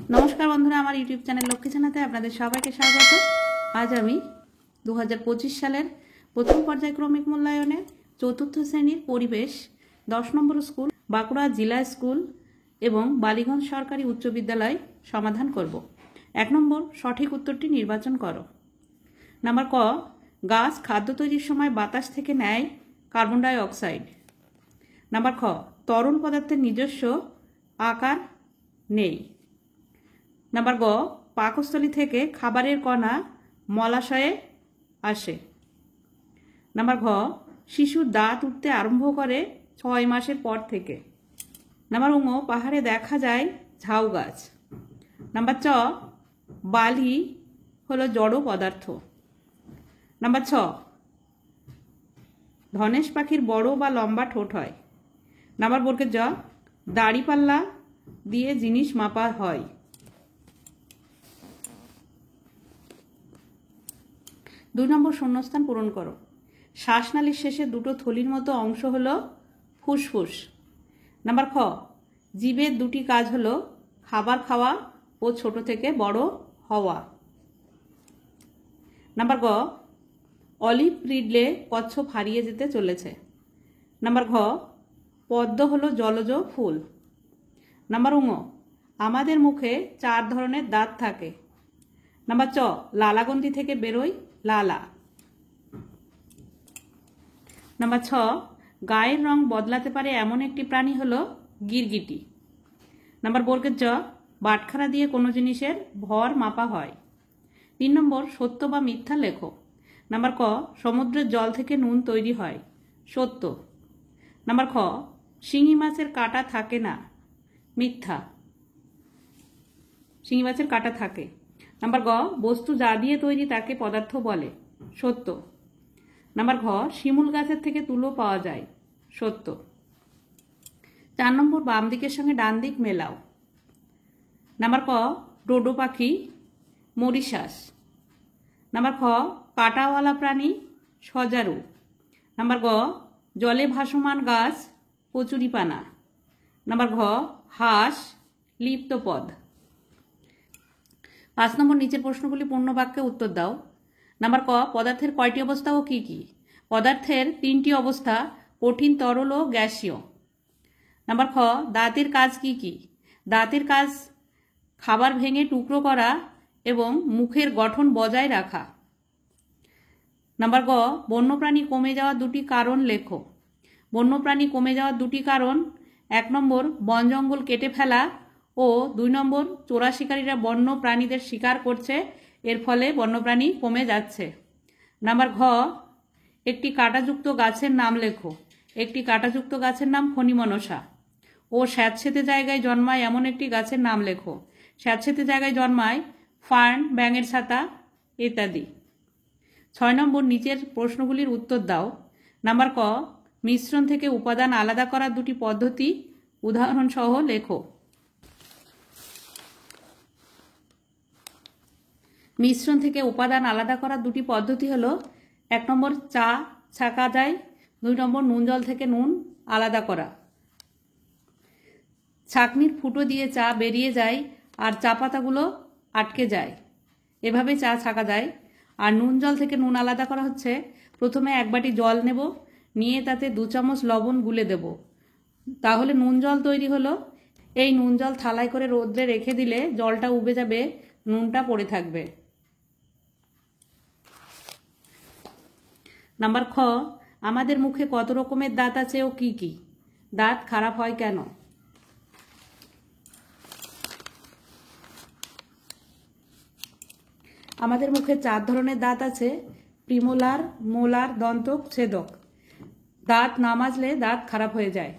नमस्कार बंधुरा आमार यूट्यूब चैनल लक्ष्मी छानाते आपनादेर सबाइके स्वागत। आज आमी 2025 सालेर प्रथम पर्यायक्रमिक मूल्यायने चतुर्थ श्रेणीर परिवेश 10 नम्बर स्कूल बाँकुड़ा जिला स्कूल एवं बालीगंज सरकारी उच्च विद्यालय समाधान करब। 1 नम्बर सठिक उत्तरटी निर्वाचन करो। नम्बर क गाछ खाद्य तैरिर समय बातास थेके नेय कार्बन डाई अक्साइड। नम्बर ख तरल पदार्थेर निजस्व आकार नेই। नम्बर ग पाकस्थली थेके खाबारेर कणा मलाशये आसे। नम्बर घ शिशुर दाँत उठते आरम्भ करे 6 मासेर पर थेके। नम्बर ङ पाहाड़े देखा जाय झाउ गाछ। नम्बर च बाली हलो जड़ पदार्थ। नम्बर छ धनेश पाखिर बड़ बा लम्बा ठोट हय। नम्बर बर्गे ज दाड़ीपाल्ला दिए जिनिस मापा हय। 2 नम्बर शून्यस्थान पूरण करो। श्वासनालीर शेषे दुटो थलिर मतो अंश हलो फुसफुस। नम्बर ख जीवेर दुटी काज हलो खाबार खावा ओ छोटो थेके बड़ हवा। नम्बर ग अलिव रिडले कच्छप हारिये जेते चलेछे। नम्बर घ पद्म हलो जलज फुल। नम्बर ङ आमादेर मुखे 4 धरनेर दाँत थाके। नम्बर च लालाग्रंथि थेके बेरोय लाला। नम्बर छ गायेर रंग बदलाते पारे एमन एकटी प्राणी हलो गिरगिटी। नम्बर बर्गे ज बाटखारा दिए कोनो जिनिसेर भर मापा हय। 3 नम्बर सत्य बा मिथ्या लेखो। नम्बर क समुद्रेर जल थेके नुन तैरी हय सत्य। नम्बर ख शिंगी माछेर काटा थाके ना मिथ्या। शिंगी माछेर काटा थाके। नम्बर ग बस्तु जा दिए तैरी ताके पदार्थ बोले सत्य। नम्बर घ शिमुल गाछेर थेके तुलो पाওয়া যায় सत्य। 4 नम्बर बाम दिकेर संगे डान दिक मेलाओ। नम्बर क डोडो पाखी मरिशास। नम्बर ख काटावाला प्राणी सजारु। नम्बर ग जले भासमान गाछ कचुरिपाना। नम्बर घ हाঁস लिप्त पद। 5 नम्बर नीचेर प्रश्नगुली पूर्ण वाक्ये उत्तर दाओ। नम्बर क पदार्थेर कयटी अवस्था ओ की की? पदार्थेर 3टी अवस्था कठिन तरल ओ ग्यासीय। नम्बर ख दाँतेर काज की की? दाँतेर काज खाबार भेंगे टुकरो करा एवं मुखेर गठन बजाय राखा। नम्बर ग बन्यप्राणी कमे जाওয়ার দুটি কারণ লেখো। বন্যপ্রাণী কমে যাওয়ার দুটি কারণ 1 নম্বর বন জঙ্গল কেটে ফেলা ও 2 নম্বর চোরা শিকারীরা বন্য প্রাণীদের শিকার করছে, এর ফলে বন্যপ্রাণী কমে যাচ্ছে। নাম্বার ঘ একটি কাঁটাযুক্ত গাছের নাম লেখো। একটি কাঁটাযুক্ত গাছের নাম খনিমনসা ও স্যাঁতসেঁতে জায়গায় জন্মায় এমন একটি গাছের নাম লেখো। স্যাঁতসেঁতে জায়গায় জন্মায় ফার্ন, ব্যাঙের ছাতা ইত্যাদি। 6 নম্বর নিচের প্রশ্নগুলির উত্তর দাও। নাম্বার ক মিশ্রণ থেকে উপাদান আলাদা করার দুটি পদ্ধতি উদাহরণ সহ লেখো। মিশ্রণ থেকে উপাদান আলাদা করার দুটি পদ্ধতি হলো 1 নম্বর চা ছাঁকা যায়, 2 নম্বর নুন জল থেকে নুন আলাদা করা। ছাঁকনির ফুটো দিয়ে চা বেরিয়ে যায় আর চা পাতাগুলো আটকে যায়, এভাবে চা ছাঁকা যায়। আর নুন জল থেকে নুন আলাদা করা হচ্ছে প্রথমে 1 বাটি জল নেব, নিয়ে তাতে 2 চামচ লবণ গুলে দেব, তাহলে নুন জল তৈরি হলো। এই নুন জল থালায় করে রোদ্রে রেখে দিলে জলটা উবে যাবে, নুনটা পড়ে থাকবে। নাম্বার খ আমাদের মুখে কত রকমের দাঁত আছে ও কি কি? দাঁত খারাপ হয় কেন? আমাদের মুখে 4 ধরনের দাঁত আছে, প্রিমোলার, মোলার, দন্তক, ছেদক। দাঁত না মাজলে দাঁত খারাপ হয়ে যায়।